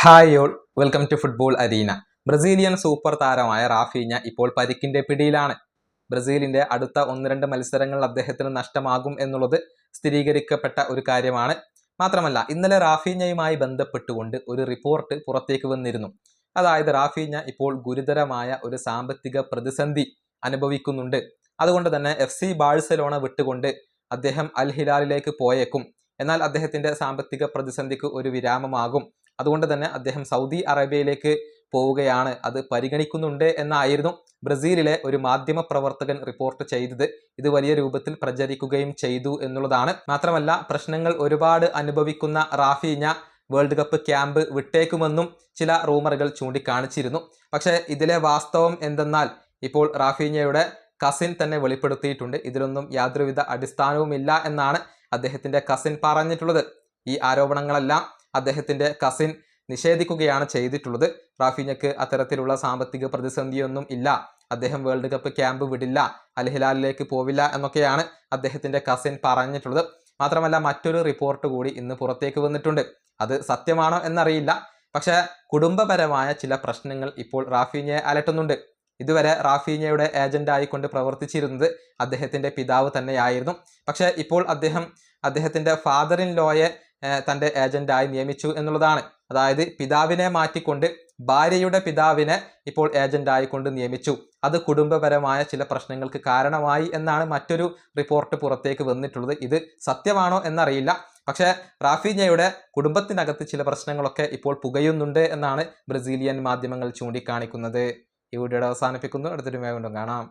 Hi all, welcome to football arena. Brazilian super താരമായ Raphinha ഇപ്പോൾ പരിക്കിന്റെ പിടിയിലാണ്. ബ്രസീലിന്റെ അടുത്ത 1-2 മത്സരങ്ങൾ അദ്ദേഹത്തിന് നഷ്ടമാകും എന്നുള്ളത് സ്ഥിരീകരിക്കപ്പെട്ട ഒരു കാര്യമാണ്. മാത്രമല്ല, ഇന്നലെ റാഫീഞ്ഞയുമായി ബന്ധപ്പെട്ടുകൊണ്ട് ഒരു റിപ്പോർട്ട് പുറത്തേക്ക് വന്നിരുന്നു. അതായത് റാഫീഞ്ഞ ഇപ്പോൾ ഗുരുതരമായ ഒരു സാമ്പത്തിക പ്രതിസന്ധി അനുഭവിക്കുന്നുണ്ട്. അതുകൊണ്ട് തന്നെ FC ബാഴ്സലോണ വിട്ടുകൊണ്ട് അദ്ദേഹം അൽ ഹിലാലിലേക്ക് പോയേക്കും. എന്നാൽ അദ്ദേഹത്തിന്റെ സാമ്പത്തിക പ്രതിസന്ധിക്ക് ഒരു വിരാമമാകും. അതുകൊണ്ട് തന്നെ അദ്ദേഹം സൗദി അറേബ്യയിലേക്ക് പോവുകയാണ്, അത് പരിഗണിക്കുന്നുണ്ട് എന്നായിരുന്നു ബ്രസീലിലെ ഒരു മാധ്യമ പ്രവർത്തകൻ റിപ്പോർട്ട് ചെയ്തത്. ഇത് വലിയ രൂപത്തിൽ പ്രചരിക്കുകയും ചെയ്തു എന്നുള്ളതാണ്. മാത്രമല്ല, പ്രശ്നങ്ങൾ ഒരുപാട് അനുഭവിക്കുന്ന റാഫീഞ്ഞ വേൾഡ് കപ്പ് ക്യാമ്പ് വിട്ടേക്കുമെന്നും ചില റൂമറുകൾ ചൂണ്ടിക്കാണിച്ചിരുന്നു. പക്ഷേ ഇതിലെ വാസ്തവം എന്തെന്നാൽ ഇപ്പോൾ റാഫീഞ്ഞയുടെ കസിൻ തന്നെ വെളിപ്പെടുത്തിയിട്ടുണ്ട്. ഇതിലൊന്നും യാതൊരുവിധ അടിസ്ഥാനവുമില്ല എന്നാണ് അദ്ദേഹത്തിന്റെ കസിൻ പറഞ്ഞിട്ടുള്ളത്. ഈ ആരോപണങ്ങളെല്ലാം അദ്ദേഹത്തിന്റെ കസിൻ നിഷേധിക്കുകയാണ് ചെയ്തിട്ടുള്ളത്. റാഫീഞ്ഞക്ക് അത്തരത്തിലുള്ള സാമ്പത്തിക പ്രതിസന്ധിയൊന്നും ഇല്ല, അദ്ദേഹം വേൾഡ് കപ്പ് ക്യാമ്പ് വിടില്ല, അൽ ഹിലാലിലേക്ക് പോവില്ല എന്നൊക്കെയാണ് അദ്ദേഹത്തിന്റെ കസിൻ പറഞ്ഞിട്ടുള്ളത്. മാത്രമല്ല, മറ്റൊരു റിപ്പോർട്ട് കൂടി ഇന്ന് പുറത്തേക്ക് വന്നിട്ടുണ്ട്. അത് സത്യമാണോ എന്നറിയില്ല. പക്ഷെ കുടുംബപരമായ ചില പ്രശ്നങ്ങൾ ഇപ്പോൾ റാഫീഞ്ഞയെ അലട്ടുന്നുണ്ട്. ഇതുവരെ റാഫീഞ്ഞയുടെ ഏജന്റ് ആയിക്കൊണ്ട് പ്രവർത്തിച്ചിരുന്നത് അദ്ദേഹത്തിന്റെ പിതാവ് തന്നെയായിരുന്നു. പക്ഷെ ഇപ്പോൾ അദ്ദേഹത്തിന്റെ ഫാദർ ഇൻ ലോയെ തൻ്റെ ഏജന്റായി നിയമിച്ചു എന്നുള്ളതാണ്. അതായത് പിതാവിനെ മാറ്റിക്കൊണ്ട് ഭാര്യയുടെ പിതാവിനെ ഇപ്പോൾ ഏജന്റ് ആയിക്കൊണ്ട് നിയമിച്ചു. അത് കുടുംബപരമായ ചില പ്രശ്നങ്ങൾക്ക് കാരണമായി എന്നാണ് മറ്റൊരു റിപ്പോർട്ട് പുറത്തേക്ക് വന്നിട്ടുള്ളത്. ഇത് സത്യമാണോ എന്നറിയില്ല. പക്ഷേ റാഫീഞ്ഞയുടെ കുടുംബത്തിനകത്ത് ചില പ്രശ്നങ്ങളൊക്കെ ഇപ്പോൾ പുകയുന്നുണ്ട് എന്നാണ് ബ്രസീലിയൻ മാധ്യമങ്ങൾ ചൂണ്ടിക്കാണിക്കുന്നത്. ഈ വീഡിയോയുടെ അവസാനിപ്പിക്കുന്നു. അടുത്തൊരു വീണ്ടും കാണാം.